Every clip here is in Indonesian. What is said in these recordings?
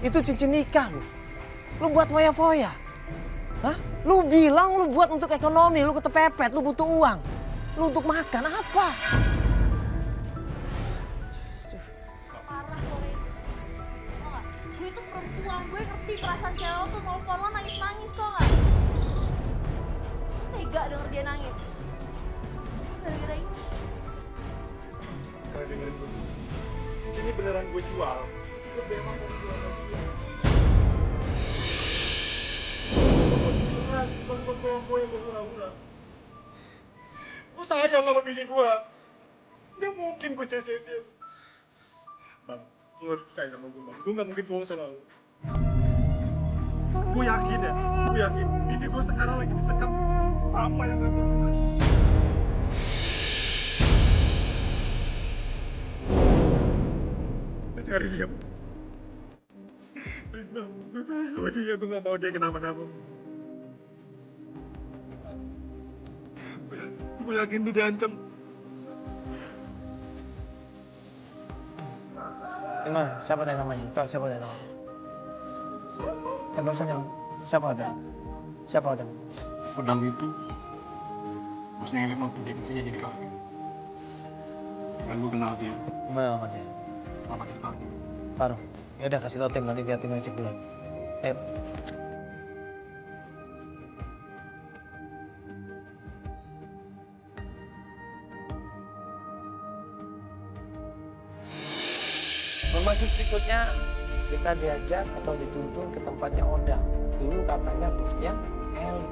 Itu cincin nikah lu buat foya-foya. Hah? Lu bilang lu buat untuk ekonomi, lu ketepepet, lu butuh uang. Lu untuk makan apa? Parah lo, Ray. Tau gak? Gue itu perempuan, gue ngerti perasaan cewek lo tuh nelfon lo nangis-nangis, tau gak? Lo tega denger dia nangis. Semua gara-gara ini. Dengerin gue. Ini beneran gue jual. Gue memang mau jual sama dia. Bukan gue yang berpura-pura. Gue sayang sama bini gue. Gak mungkin gue sia-sia dia. Bang, lu harus percaya sama gue, Bang. Gue gak mungkin bohong sama lu. Gue yakin ya, gue yakin. Bini gue sekarang lagi disekap sama yang gue lakukan. Cari dia. Please Bang, gue sayang sama dia. Gue gak mau dia kenapa-napa. Gue yakin dia diancam. Nah, siapa tadi namanya? Kak, siapa tadi namanya? Barusan yang siapa ada? Siapa ada? Pedang itu maksudnya memang dia bisa jadi kafe. Kan gue kenal dia. Gimana namanya? Nama kita Paru. Paruh. Ya udah kasih tau tim, nanti biar tim ngecek dulu. Ayo. Informasi berikutnya kita diajak atau dituntun ke tempatnya Odang. Dulu katanya bosnya Eli.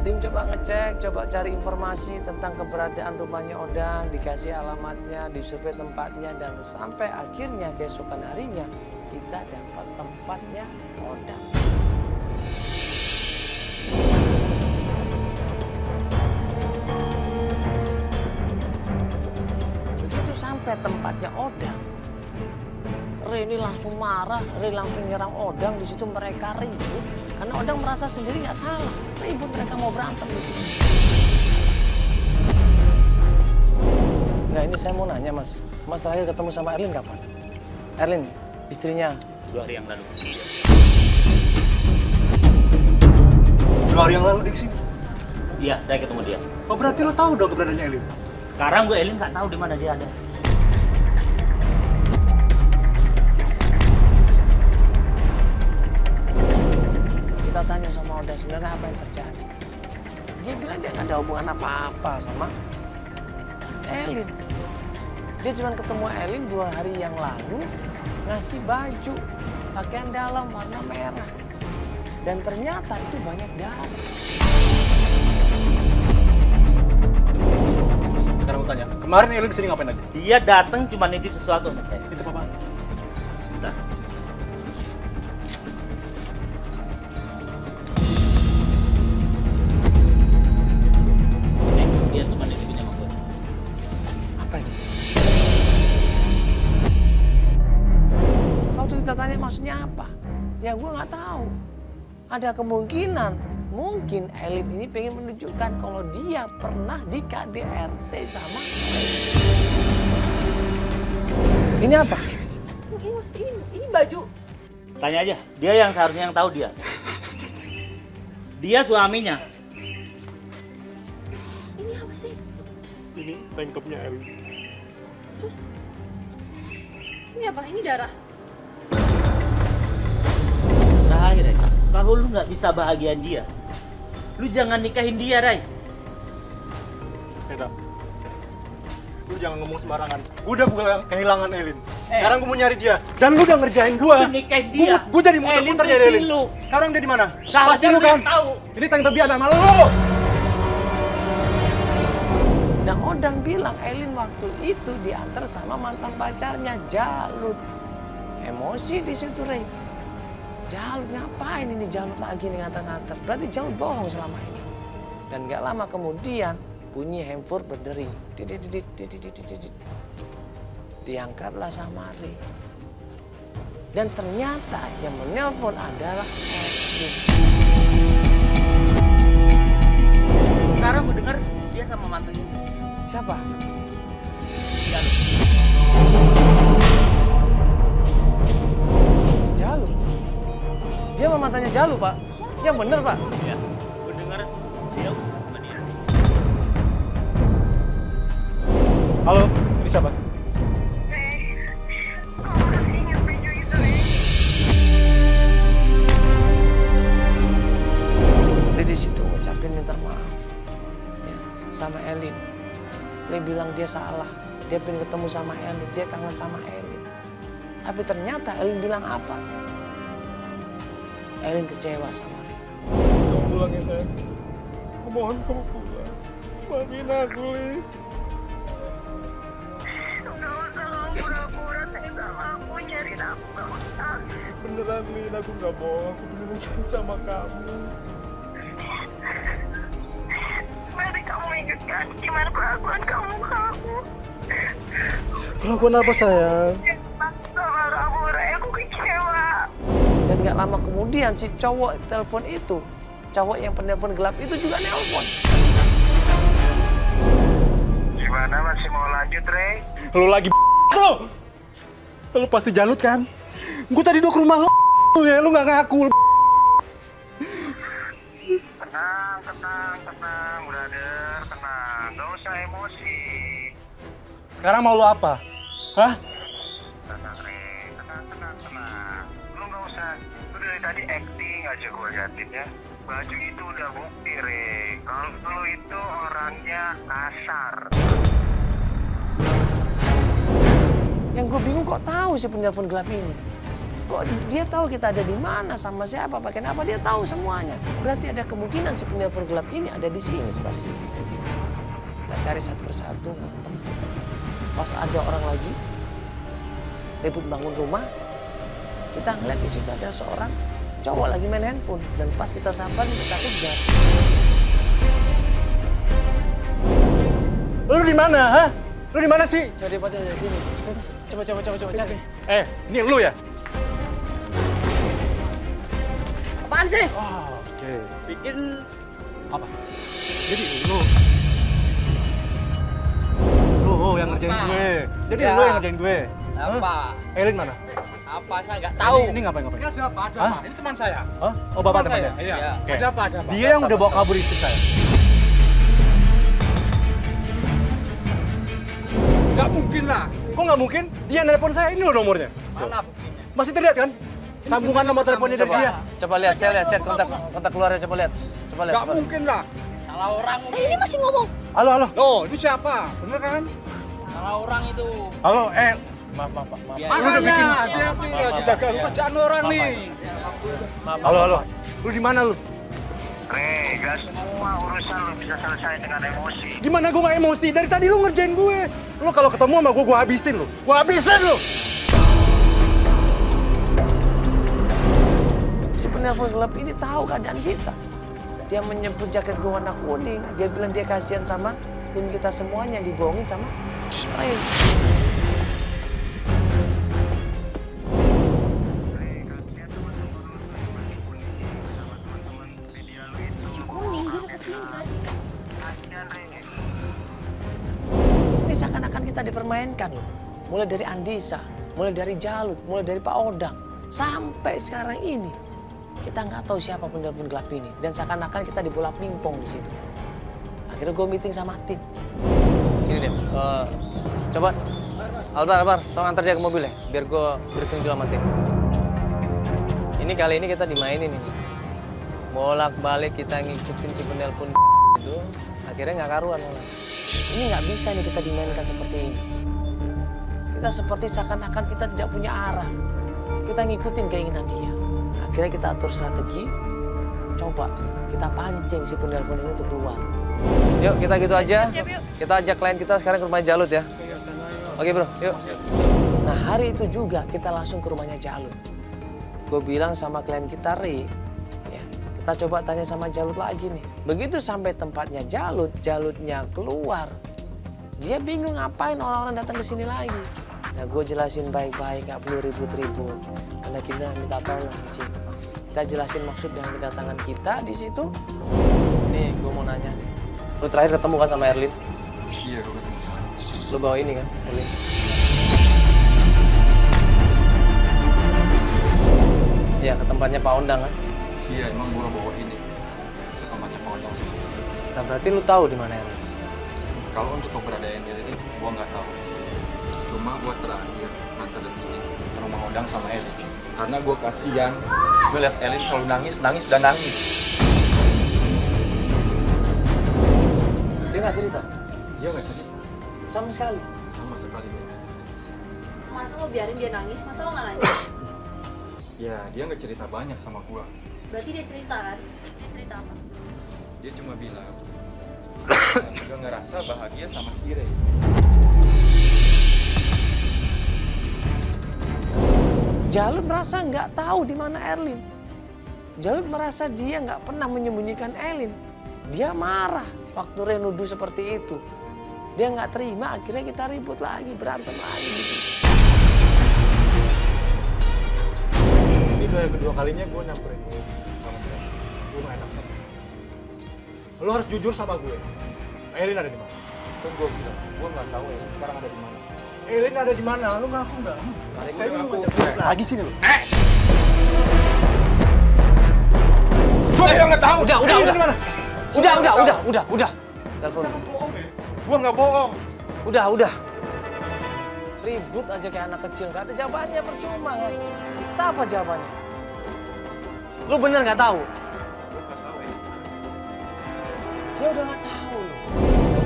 Tim coba ngecek, coba cari informasi tentang keberadaan rumahnya Odang, dikasih alamatnya, disurvei tempatnya, dan sampai akhirnya keesokan harinya kita dapat tempatnya Odang. Begitu sampai tempatnya Odang, Reni langsung marah, Reni langsung nyerang Odang. Di situ mereka ribut karena Odang merasa sendiri nggak salah. Ribut, mereka mau berantem di situ. Nggak, ini saya mau nanya Mas. Mas terakhir ketemu sama Erlin kapan? Erlin, istrinya. 2 hari yang lalu. 2 hari yang lalu di sini. Iya, saya ketemu dia. Oh berarti lo tahu dong keberadaannya Elin? Sekarang gue Elin nggak tahu di mana dia ada. Kita tanya sama Odang sebenarnya apa yang terjadi. Dia bilang dia nggak ada hubungan apa-apa sama Elin. Dia cuma ketemu Elin 2 hari yang lalu, ngasih baju pakaian dalam warna merah, dan ternyata itu banyak darah. Sekarang gue tanya, kemarin Elin kesini ngapain aja? Dia datang cuma nitip sesuatu sama saya. Itu apa? Bentar. Dia cuma nitipin sama gue. Apa itu? Waktu kita tanya maksudnya apa? Ya gue nggak tahu. Ada kemungkinan mungkin Elin ini pengen menunjukkan kalau dia pernah di KDRT sama ini apa? Ini baju. Tanya aja, dia yang seharusnya yang tahu dia. Dia suaminya. Ini apa sih? Ini tank topnya Elin. Terus ini apa? Ini darah. Terakhir, Ray, kalau lu nggak bisa bahagian dia, lu jangan nikahin dia, Ray. Beda. Lu jangan ngomong sembarangan. Gue udah kehilangan Elin. Sekarang gue mau nyari dia. Dan lu udah ngerjain gue. Lu nikahin dia. Gue jadi muter-muter nyari Elin. Lu. Sekarang dia di mana? Salah Pasti lu kan? tahu. Ini tank topi ada malu lu. Dan Odang bilang Elin waktu itu diantar sama mantan pacarnya Jalut. Emosi di situ, Rey. Jalut ngapain ini Jalut lagi nih ngantar-ngantar? Berarti Jalut bohong selama ini. Dan gak lama kemudian bunyi handphone berdering. Diangkatlah sama Rey. Dan ternyata yang menelpon adalah Elin. Sekarang gue dengar dia sama mantannya. Siapa? Jalut. Jalut. Yang bener, Pak. Ya, gue dengar dia sama dia. Halo, ini siapa? Dia di situ ngucapin minta maaf ya, sama Elin. Dia bilang dia salah, dia pengen ketemu sama Elin, dia kangen sama Elin. Tapi ternyata Elin bilang apa? Elin kecewa sama dia. Kamu pulang ya sayang. Aku mohon kamu pulang. Maafin aku, Lin. Gak usah kamu pura-pura sayang sama aku, nyariin aku gak usah. Beneran, Lin. Aku gak bohong. Aku beneran sayang sama kamu. Berarti kamu ingat kan gimana perlakuan kamu ke aku? Perlakuan apa, sayang? Sama kamu, Ray, aku kecewa. Dan gak lama kemudian si cowok telepon itu, cowok yang penelpon gelap itu juga nelpon. Gimana, masih mau lanjut, Ray? Lu lagi lo? Lu pasti Jalut kan? Gue tadi ke rumah lo ya, lu gak ngaku. Tenang, brother, tenang. Gak usah emosi. Sekarang mau lu apa? Hah? Tenang, Ray, tenang. Lu gak usah, lu dari tadi acting aja gue liatin ya. Baju itu udah bukti, Ray. Kalau lu itu orangnya kasar. Yang gue bingung kok tahu si penelpon gelap ini. Kok dia tahu kita ada di mana, sama siapa, pakai apa, dia tahu semuanya. Berarti ada kemungkinan si penelpon gelap ini ada di sini, sekitar sini. Kita cari satu persatu, nggak ketemu. Pas ada orang lagi ribut bangun rumah, kita ngeliat di situ ada seorang cowok lagi main handphone. Dan pas kita sampai, kita kejar. Lu di mana, ha? Lu di mana sih? Coba dia dari sini. Coba cari. Ini lu ya? Apaan sih? Oh, oke. Bikin Apa? Jadi lu yang ngerjain Apa? gue. Jadi Ya. lu yang ngerjain gue. apa? Hah? Elin mana? Apa saya nggak tahu. Ini ngapain? Ada apa? Ada Hah? apa? Ini teman saya. Hah? Oh, bapak Teman temannya? saya, Iya. Iya. Oke. Ada apa? Dia yang udah bawa kabur istri saya. Gak mungkin lah. Kok nggak mungkin? Dia nelpon saya, ini loh nomornya. Mana buktinya? Masih terlihat kan? Sambungan nomor teleponnya dari dia. Coba lihat, saya lihat kontak keluarnya, coba lihat. Gak mungkin lah. Salah orang mungkin. Ini masih ngomong. Halo. Loh, ini siapa? Bener kan? Salah orang itu. Halo, Maaf. Ya, Makanya hati-hati ya, sudah ganggu kerjaan orang nih. Halo. Lu di mana lu? Ray, gak semua urusan lu bisa selesai dengan emosi. Gimana gue gak emosi? Dari tadi lu ngerjain gue. Lu kalau ketemu sama gue habisin lu. Gue habisin lu. Si penelpon gelap ini tahu keadaan kita. Dia menyebut jaket gue warna kuning. Dia bilang dia kasihan sama tim kita semuanya, dibohongin sama Ray. Baju kuning, gue dapet ini tadi. Ini seakan-akan kita dipermainkan loh. Mulai dari Andisa, mulai dari Jalut, mulai dari Pak Odang. Sampai sekarang ini. Kita nggak tahu siapa penelpon gelap ini. Dan seakan-akan kita dibola pingpong di situ. Akhirnya gue meeting sama tim. Gini deh, coba Albar, tolong antar dia ke mobil ya. Biar gue briefing dulu sama tim. Ini kali ini kita dimainin ini. Bolak-balik kita ngikutin si penelpon itu. Akhirnya nggak karuan malah. Ini nggak bisa nih kita dimainkan seperti ini. Kita seperti seakan-akan kita tidak punya arah. Kita ngikutin keinginan dia. Akhirnya kita atur strategi. Coba kita pancing si penelpon ini untuk keluar. Yuk kita gitu aja. Siap, yuk. Kita ajak klien kita sekarang ke rumah Jalut ya. Oke bro, yuk. Nah hari itu juga kita langsung ke rumahnya Jalut. Gue bilang sama klien kita Ray, ya, kita coba tanya sama Jalut lagi nih. Begitu sampai tempatnya Jalut, Jalutnya keluar. Dia bingung ngapain orang-orang datang ke sini lagi. Nah gue jelasin baik-baik, nggak perlu ribut-ribut. Karena kita minta tolong di sini. Kita jelasin maksud dan kedatangan kita di situ. Nih gue mau nanya, lu terakhir ketemu kan sama Erlin? Iya, Lu bawa ini kan, Erlin? Ya ke tempatnya Pak Ondang kan? Iya, emang gua bawa ini ke tempatnya Pak Ojang sih. Nah berarti lu tahu di mana Erlin? Kalau untuk keberadaan dia ini, gua nggak tahu. Cuma gua terakhir nganterin ini ke rumah Odang sama Elin. Karena gua kasihan ngeliat Elin selalu nangis, nangis, dan nangis. Dia nggak cerita Dia nggak cerita. sama sekali. Sama sekali dia nggak cerita. Masa lo biarin dia nangis? Masa lo nggak nanya? Ya, dia nggak cerita banyak sama gua. Berarti dia cerita kan? Dia cerita apa? Dia cuma bilang, dia ngerasa bahagia sama si Ray. Jalut merasa nggak tahu di mana Erlin. Jalut merasa dia nggak pernah menyembunyikan Elin. Dia marah waktu Ray nuduh seperti itu. Dia nggak terima, akhirnya kita ribut lagi, berantem lagi di situ. Ini udah yang kedua kalinya gue nyamperin gue sama cewek. Gue gak enak sama lo. Lo harus jujur sama gue. Elin ada di mana? Kan gua bilang, gua nggak tahu Elin sekarang ada di mana. Elin ada di mana? Lo ngaku nggak? Mereka Kayak ngaku. lagi sini lo. Gua nggak tahu. Udah. Telepon. Gua nggak bohong. Udah. Ribut aja kayak anak kecil, nggak ada jawabannya, percuma kan. Siapa jawabannya? Lu bener nggak tahu? Gua nggak tahu Elin sekarang. Dia udah nggak tahu loh.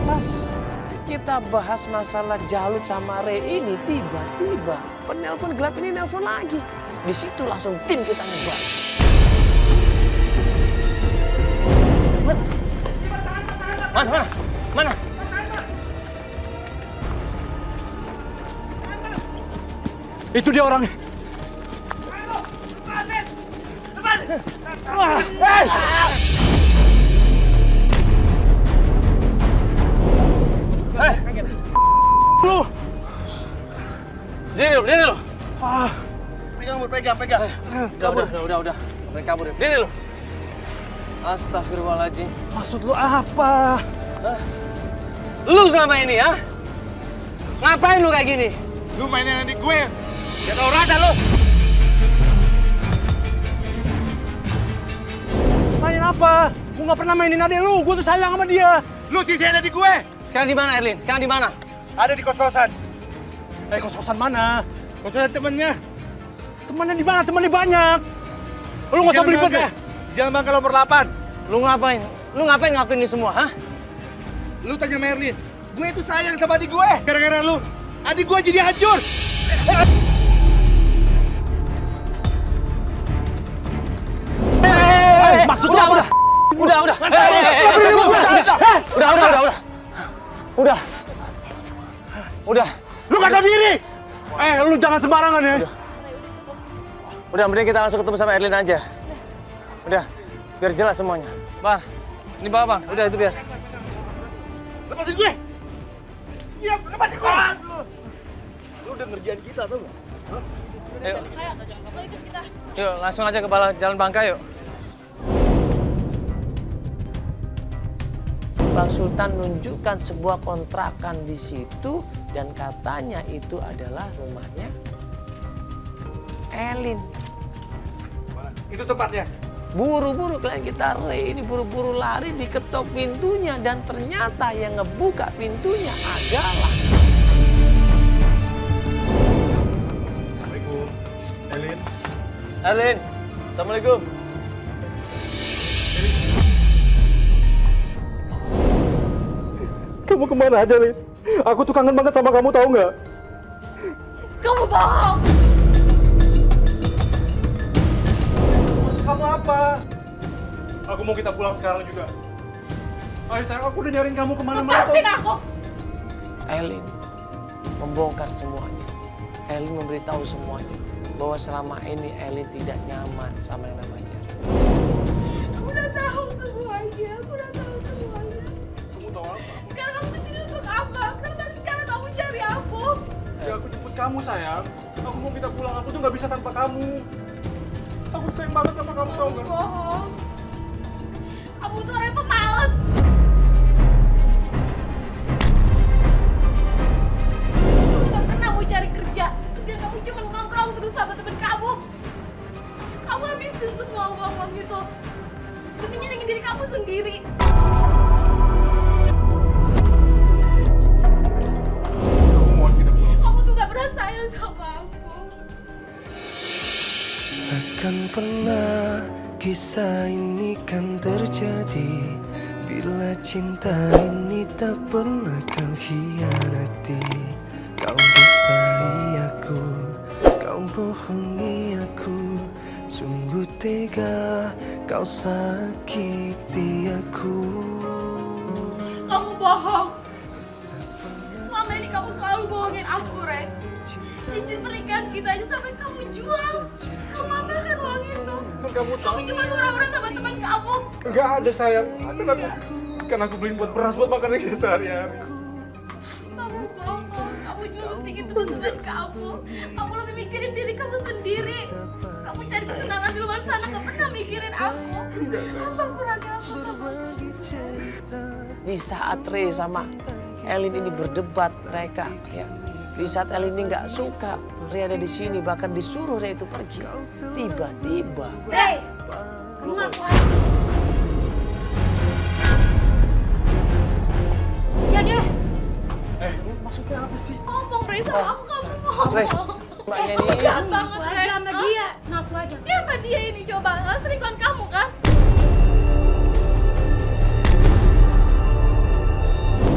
Pas kita bahas masalah Jalut sama Ray ini, tiba-tiba penelpon gelap ini nelpon lagi. Di situ langsung tim kita nyebar. Mana? Itu dia orangnya. Lu. Diri lu. Pegang. Udah. Mereka kabur. Diri lu. Astagfirullahaladzim. Maksud lu apa? Lu selama ini ya? Ngapain lu kayak gini? Lu mainin adik gue. Ya tau rada lu. Mainin apa? Gue gak pernah mainin adik lu. Gue tuh sayang sama dia. Lu sisain adik gue. Sekarang di mana Erlin? Sekarang di mana? Ada di kos-kosan. Kos-kosan mana? Kos-kosan temennya. Temennya di mana? Temennya banyak. Lu nggak usah beribet ya? Jalan Bangka nomor 8. Lu ngapain? Lu ngapain ngelakuin ini semua, hah? Lu tanya Merlin. Gue itu sayang sama adik gue. Gara-gara lu, adik gue jadi hancur. Maksud lu apa? Udah. Udah. Lu gak tau diri. Lu jangan sembarangan ya. Udah, mending kita langsung ketemu sama Erlin aja. Udah, biar jelas semuanya. Bar, ini bawa bang. Udah itu biar. Lepasin gue. Iya, lepasin gue. Lu udah ngerjain kita tau gak? Ayo, Lo ikut kita. yuk langsung aja ke Jalan Bangka yuk. Bang Sultan nunjukkan sebuah kontrakan di situ dan katanya itu adalah rumahnya Elin. Mana? Itu tempatnya. Buru-buru klien kita Ray ini buru-buru lari diketok pintunya dan ternyata yang ngebuka pintunya adalah Assalamualaikum. Elin. Elin. Assalamualaikum. Kamu kemana aja, Lin? Aku tuh kangen banget sama kamu, tahu nggak? Kamu bohong. Maksud kamu apa? Aku mau kita pulang sekarang juga. Ayo sayang, aku udah nyariin kamu kemana-mana. Lepasin aku. Elin membongkar semuanya. Elin memberitahu semuanya bahwa selama ini Elin tidak nyaman sama yang namanya. Aku udah tahu semuanya. Kamu tahu apa? Sekarang kamu kesini untuk apa? Karena tadi sekarang kamu cari aku. Ya aku jemput kamu sayang. Aku mau kita pulang. Aku tuh nggak bisa tanpa kamu. Aku sayang banget sama kamu, tahu Kamu nggak? bohong. Kamu tuh orang yang pemalas. Kamu gak pernah mau cari kerja. Kerjaan kamu cuma nongkrong terus sama temen kamu. Kamu habisin semua uang-uang itu. demi nyenengin diri kamu sendiri. Aku mohon kita pulang. Kamu tuh gak pernah sayang sama aku. Takkan pernah kisah ini kan terjadi bila cinta ini tak pernah kau hianati. Kau dustai aku, kau bohongi aku, sungguh tega kau sakiti aku. Kamu bohong. Selama ini kamu selalu bohongin aku, Rek. Cincin pernikahan kita aja sampai kamu jual. Kamu apakan uang itu? Kamu tahu? Kamu cuma hura-hura sama teman kamu. Enggak ada sayang. Kan aku beliin buat beras buat makan kita sehari-hari. Kamu bohong. Kamu cuma pentingin teman-teman kamu. Kamu lebih mikirin diri kamu sendiri. Kamu cari kesenangan di luar sana, gak pernah mikirin aku. Apa kurangnya aku sama kamu? Di saat Ray sama Elin ini berdebat mereka, ya. Di saat Elin ini nggak suka Ray ada di sini, bahkan disuruh Ray itu pergi. Tiba-tiba Rey, kamu ngaku aja. Ya deh, Maksudnya apa sih? ngomong Rey sama aku, kamu ngomong. Ray, mbaknya ini Jahat banget, Ngaku Rey. aja sama dia, ngaku aja. Siapa dia ini coba? Selingkuhan kamu kan?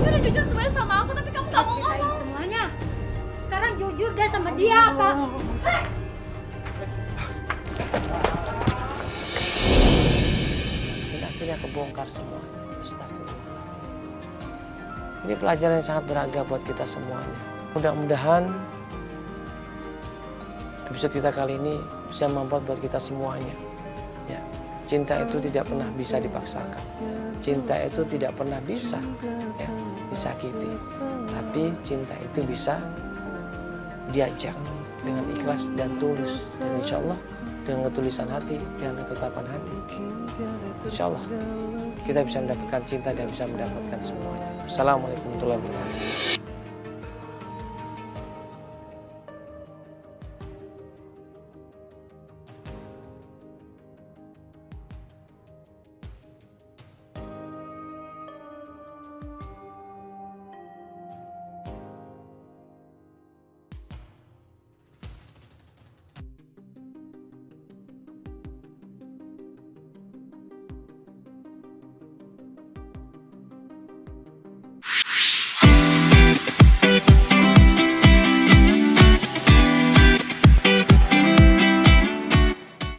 Dia udah jujur semuanya sama aku, tapi kamu gak mau ngomong. Semuanya. Sekarang jujur deh sama dia apa? dan akhirnya kebongkar semuanya. Astagfirullah. Ini pelajaran yang sangat berharga buat kita semuanya. Mudah-mudahan episode kita kali ini bisa membuat buat kita semuanya. Ya, cinta itu tidak pernah bisa dipaksakan. Cinta itu tidak pernah bisa ya, disakiti. Tapi cinta itu bisa diajak dengan ikhlas dan tulus. Dan insya Allah dengan ketulisan hati dan ketetapan hati, insya Allah kita bisa mendapatkan cinta dan bisa mendapatkan semuanya. Assalamualaikum warahmatullahi wabarakatuh.